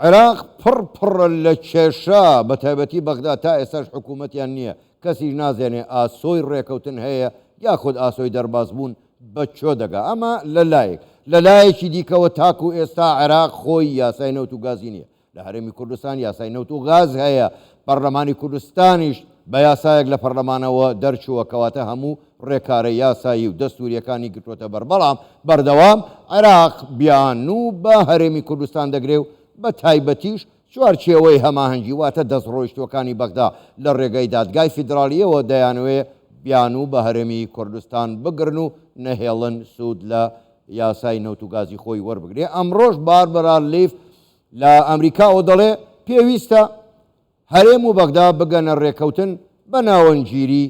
عێراق پڕ لە کێشە بە تایبەتی بەغدا تا ئێستاش حکوومەتیان نییە، کەسی نازێنێ ئاسۆی ڕێکەوتن هەیە یاخود ئاسۆی دەرباز بوون بە چۆ دەگا. ئەمە لە لایەکی دیکەوە تاکو ئێستا عێراق خۆی یاسای نەوت و گازی نییە. لە هەرێمی کوردستان یاسای نەوت و غاز هەیە، پەرلەمانی کوردستانیش بە یاسایەک لە پەرلەمانەوە دەرچووە کەواتە هەموو ڕێکارە یاسایی و دەستوریەکانی گرتوۆتە بەر. بەڵام بەردەوام عێراق بیان و بە هەرێمی کوردستان دەگرێ و بە تایبەتیش چوارچێوەی هەماهەنگی واتە دەستڕۆیشتوەکانی بەغدا لە ڕێگەی دادگای فیدراالیەوە دەیانوێ بیان و بە هەرێمی کوردستان بگرن و نەهێڵن سوود لە یاسای نەوت و گازی خۆی وەربگرێ. ئەمڕۆژ باربەرا لیف لە ئەمریکاەوە دەڵێ پێویستە هەرێم و بەغدا بگەنە ڕێکەوتن بە ناوەنگیری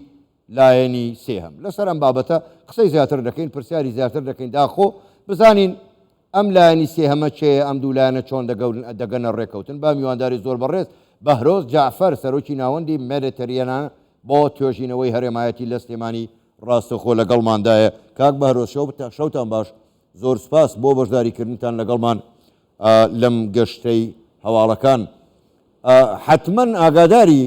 لایەنی سێهەم. لەسەر ئەم بابەتە قسەی زیاتر دەکەین، پرسیاری زیاتر دەکەین داخۆ بزانین ئەم لایەنی سێهەمە چێە، ئەم دوو لایەنە چۆن دەگەنە ڕێکەوتن. با میوانداری زۆر بەڕێز بەهرۆز جعفەر سەرۆکی ناوەندی مێدیتەرێنە بۆ توێژینەوەی هەرێمایەتی لە سلێمانی ڕاستەخۆ لەگەڵماندایە. کاک بەهرۆز شەوتان باش، زۆر سپاس بۆ بەشداریکردنتان لەگەڵمان لەم گەشتەی هەواڵەکان. حتمما ئاگاداری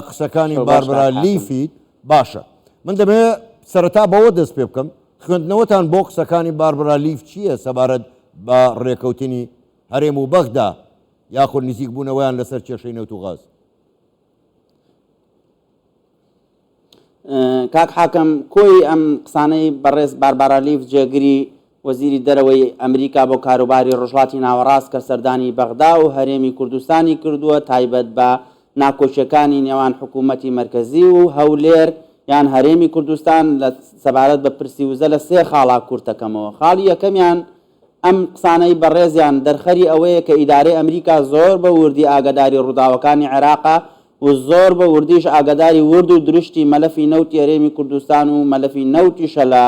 قسەکانی باربەرا لیفیت باشە. من دەبێت سەرەتا بەوە دەست پێ بکەم، خوێندنەوەتان بۆ قسەکانی باربەرا لیف چییە سەبارەت بە ڕێکەوتنی هەرێم و بەغدا یاخود نزیک بوونەوەیان لەسەر کێشەی نەوت و غاز؟ کاک حاکەم کۆی ئەم قسانەی بەڕێز باربەرا لیف جێگری وەزیری دەرەوەی ئەمریکا بۆ کاروباری ڕۆژهەڵاتی ناوەڕاست کە سەردانی بەغدا و هەرێمی کوردستانی کردووە تایبەت بە ناکۆچیەکانی نێوان حکوومەتی مەرکەزی و هەولێر یان هەرێمی کوردستان لە سەبارەت بە پرسیوزە لە سێ خاڵا کورتەکەمەوە. خاڵی یەکەمیان ئەم قسانەی بەڕێزیان دەرخەری ئەوەیە کە ئیدارەی ئەمریکا زۆر بە وردی ئاگاداری ڕووداوەکانی عێراقا و زۆر بە وردیش ئاگاداری ورد و درشتی مەلەفی نەوتی هەرێمی کوردستان و مەلەفی نەوتیشە لە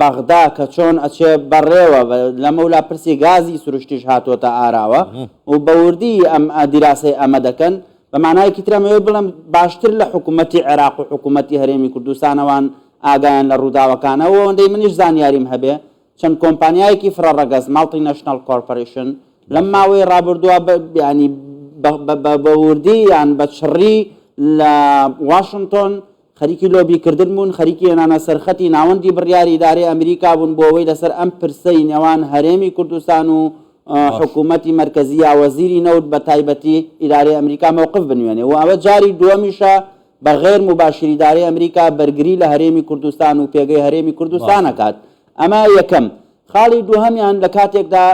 بەغدا کە چۆن ئەچێ بەڕێوە لە مەولا پرسی گازی سروشتیش هاتوۆتە ئاراوە و بە وردی ئەم دیراسی ئەمە دەکەن. بە معنایەکی ترەمەوە بڵم باشتر لە حکوومەتی عێراق و حکوومەتی هەرێمی کوردستانەوان ئاگایان لە ڕووداوەکانەوە ئەوەندەی منیش زانیاریم هەبێ چەند کۆمپانیایەکی فرەڕەگەز ماڵتی نەشنەڵ کۆرپۆریشن لەم ماوەی ڕابردووە ینی بە وردی یان بە چڕی لە واشنگتۆن خەریکی لۆبیکردن بوون، خەریکی هێنانە سەرخەتی ناوەندی بڕیاری ئیدارەی ئەمریکا بوون بۆ ئەوەی لەسەر ئەم پرسەی نێوان هەرێمی کوردستان و حکوومەتی مەرکەزی یا وەزیری نەوت بە تایبەتی ئیدارەی ئەمریکا موقف بنوێنێ و ئەوە جاری دووەمیشە بە غێر مباشر ئیدارەی ئەمریکا بەرگری لە هەرێمی کوردستان و پێگەی هەرێمی کوردستان ئەکات. ئەمە یەکەم. خاڵی دووهەمیان لە کاتێکدا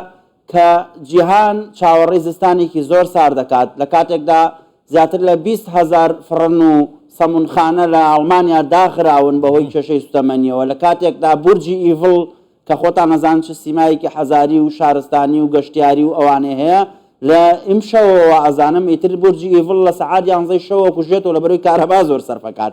کە جیهان چاوەڕێی زستانێکی زۆر سار دەکات، لە کاتێکدا زیاتر لە 20,000 فڕن و سەمونخانە لە ئەڵمانیا داخراون بەهۆی کێشەی سوتەمەنیەوە، لە کاتێکدا بورجی ئیڤڵ کە خۆتان نەزان چ سیمایەکی حەزاری و شارستانی و گەشتیاری و ئەوانەیە هەیە لە ئیمشەوەوە ئەزانم ئیتر بورجی ئیڤڵ لە سەعات 11 شەوە کوژێتەوە لە بەرەوەی کارەبا زۆر سەرفەکات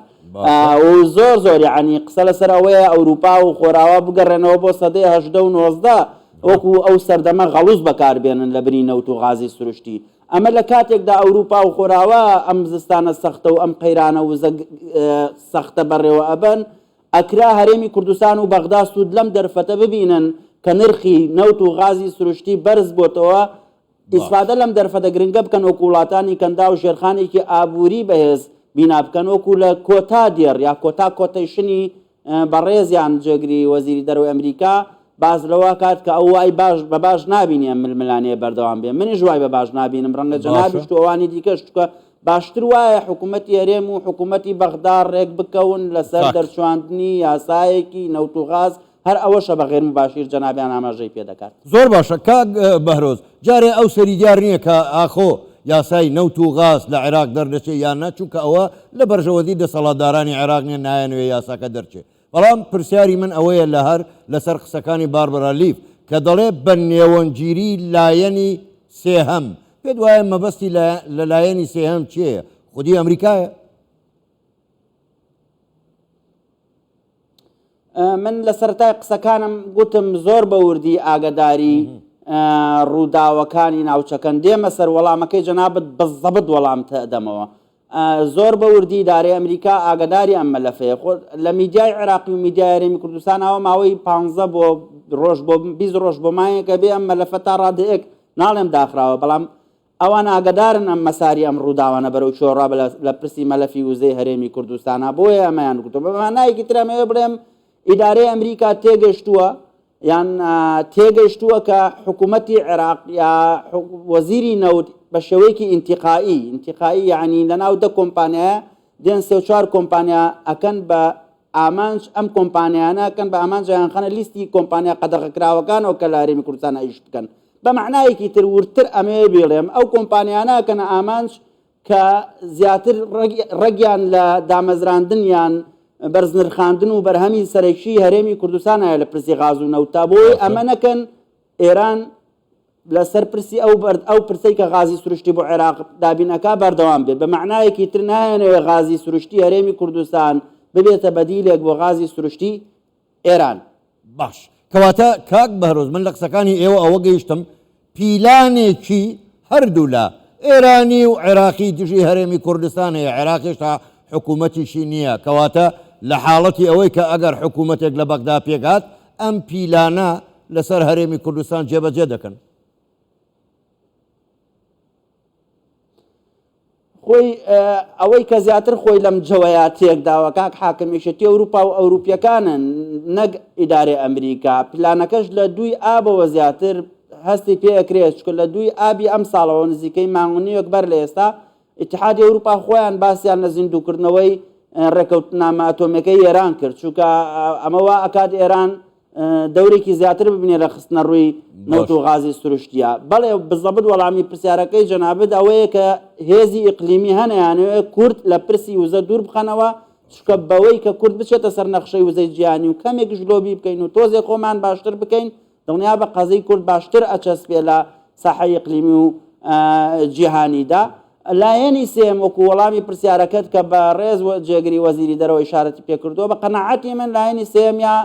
و زۆر یعنی قسە لەسەر ئەوەیە ئەوروپا و خۆراوە بگەڕێنەوە بۆ سەدەی 18 و 19 وەکو ئەو سەردەمە غەڵوز بەکاربێنن لە بری نەوت و غازی سروشتی. ئەمە لە کاتێکدا ئەوروپا و خۆراوە ئەم زستانە سەختە و ئەم قەیرانە و سەختە بەڕێوە ئەبن ئەکرا هەرێمی کوردستان و بەغدا سوود لەم دەرفەتە ببینن کە نرخی نەوت و غازی سروشتی بەرز بۆتەوە ئیسفادە لەم دەرفەتە گرنگە بکەن وەکو وڵاتانی کەندا و ژێرخانێکی ئابووری بەهێز بینا بکەن وەکو لە کۆتا دێر یا کۆتەیشنی بەڕێزیان جێگری وەزیری دەرەوەی ئەمریکا باز لەوە کات کە ئەو وای بە باش نبینێ ململانەیە بەردەوام بێ. منیش وای بە باش نبینم، ڕەنگە جەنابیش ئەوانی دیکەش چکە باشتر وایە حکوومەتی هەرێم و حکوومەتی بەغدا ڕێک بکەون لەسەر دەرچواندنی یاسایەکی نەوت و غاز هەر ئەوەشە بە غێر مباشیر جەنابیان ئاماژەی پێ دەکات. زۆر باشە کاک بەهرۆز، جارێ ئەو سەری دیار نییە کە ئاخۆ یاسای نەوت و غاز لە عێراق دەردەچێت یان نە، چونکە ئەوە لە بەرژەوەزی دەسەڵاتدارانی عێراق نیە نایەنوێ یاساکە دەرچێت. بەڵام پرسیاری من ئەوەیە لە هەر لەسەر قسەکانی باربەرا لیف کە دەڵێ بە نێوەنگیری لایەنی سێهەم، پێت وایە مەبەستی لە لایەنی سێهەم چییە؟ خودی ئەمریکایە؟ من لە سەرەتای قسەکانم گوتم زۆر بە وردی ئاگاداری ڕووداوەکانی ناوچەکەن دێمە سەر وەڵامەکەی جەنابەت بەزەبت وەڵام تەدەمەوە. زۆر بە وردی ئیدارەی ئەمریکا ئاگاداری ئەم مەلەفەیە لە میدیای عێراقی و میدیای هەرێمی کوردستانەوە ماوەی 15 ڕۆژ بۆ 20 ڕۆژ بۆ مایەکە بێ ئەم مەلەفە تا ڕادەیەک ناڵێم داخراوە بەڵام ئەوان ئاگدارن ئەم مەساری ئەم ڕووداوانە بەرەو چۆڕا لە پرسی مەلەفی وزەی هەرێمی کوردستانە بۆیە ئەمەیان گوتو بەمانایەکی ترەمەوە بڵێم ئیدارەی ئەمریکا تێگەشتووە یان تێگەشتووە کە حکوومەتی عێراق یا وەزیری نەوت بە شێوەیەکی ئینتیقایی یعنی لەناو دە کۆمپانیایە دێن سێ و چوار کۆمپانیا ئەکەن بە ئامانج ئەم کۆمپانیانە ئەکەن بە ئامانجیان خەنە لیستی کۆمپانیا قەدەغەکراوەکانەوە کە لە هەرێمی کوردستان ئەیش بکەن بە معنایەکی تر ورتر ئەمێ بێڵێم ئەو کۆمپانیانە ئەکەنە ئامانج کە زیاتر ڕێگیان لە دامەزراندن یان بەرزنرخاندن و بەرهەمی سەرەکی هەرێمی کوردستانە لە پرسی غاز و نەوتا بۆی ئەمە نەکەن ئێران لەسەر پرسی ئەو پرسەی کە غازی سروشتی بۆ عێراق دابینەکە بەردەوام بێت بە معنایەکی تر نایەنەوێ غازی سروشتی هەرێمی کوردستان ببێتە بەدیلێک بۆ غازی سروشتی ئێران. باش کەواتە کاک بەهرۆز من لە قسەکانی ئێوە ئەوە گەیشتم پیلانێکی هەردوو لە ئێرانی و عێراقی دژی هەرێمی کوردستان هەیە عێراقیش تا حکوومەتیشی نییە کەواتە لە حاڵەتی ئەوەی کە ئەگەر حکوومەتێک لە بەغدا پێکات ئەم پیلانە لەسەر هەرێمی کوردستان جێبەجێ دەکەن. خۆی ئەوەی کە زیاتر خۆی لەم جەوەیە تێکداوە کاک حاکمیشەتی ئەوروپا و ئەوروپیەکانن نەک ئیدارەی ئەمریکا پلانەکەش لە دووی ئابەوە زیاتر هەستی پێەکرێت چکە لە دووی ئابی ئەم ساڵەوە نزیکەی مانگونیەک بەر لە ئێستا ئیتحادی ئەوروپا خۆیان باسییان لە زیندووکردنەوەی ڕێکەوتنامە ئەتۆمیەکەی ئێران کرد چونکە ئەمەوە ئەکات ئێران دەورێکی زیاتر ببینێ لە خستنە ڕووی نەوت و غازی سروشتیە بەڵێ بزەبت وەڵامی پرسیارەکەی جەنابەت ئەوەیە کە هێزی ئیقلیمی هەنیانەوێ کورد لە پرسی وزە دوور بخەنەوە چکە بەوەی کە کورد بچێتە سەر نەخشەی وزەی جیهانی و کەمێکش لۆبی بکەین و تۆزێک خۆمان باشتر بکەین دڵنیا بە قەزەی کورد باشتر ئەچەسپێ لە ساحەی ئیقلیمی و جیهانیدا. لایەنی سێم وەکو وەڵامی پرسیارەکەت کە بە ڕێز جێگری وەزیری دەرەوەی شارەتی پێکردووە بە قەنەعەتی من لایەنی سێمیا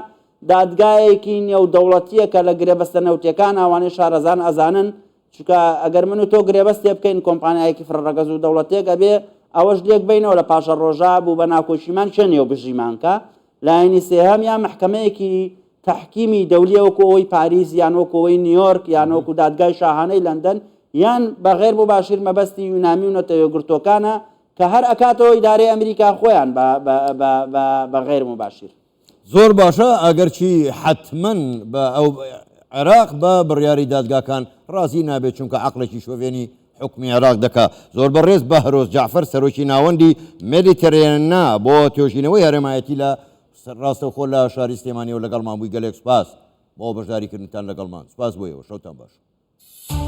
دادگایەکی نێودەوڵەتیە کە لە گرێبەستە نەوتیەکان ئەوانەی شارەزان ئەزانن چونکە ئەگەر من و تۆ گرێبەستێ بکەین کۆمپانیایەکی فرڕەگەز و دەوڵەتێک ئەبێ ئەوەش لێک بینەوە لە پاشە ڕۆژە بوو بە ناکۆشیمان چێنێ و بژیمانکە. لایەنی سێهەم یان محکەمەیەکی تەحکیمی دەولیە وەکو ئەوەی پاریس یان وەکو ئەوەی نیویۆرک یان وەکو دادگای شاهانەی لەندەن یان بەغێر مباشر مەبەستی یونامی و نەتەوەگرتوەکانە کە هەر ئەکاتەوە ئیدارەی ئەمریکا خۆیان بەغێر مباشر. زۆر باشە ئەگەرچی حتمما بە ئەو عێراق بە بڕیاری دادگاکان ڕازی نابێت چونکە عەقڵێکی شۆڤێنی حکمی عێراق دەکا. زۆر بەڕێز بەهرۆز جەعفەر سەرۆکی ناوەندی مێدیتەرێنە بۆ توێژینەوەی هەرێمایەتی لە ڕاستەوخۆ لە شاری سلێمانیەوە لەگەڵمان بووی گەلێک سوپاس بۆ بەشداریکردنتان لەگەڵمان سوپاس بۆیەوە شەوتان باش.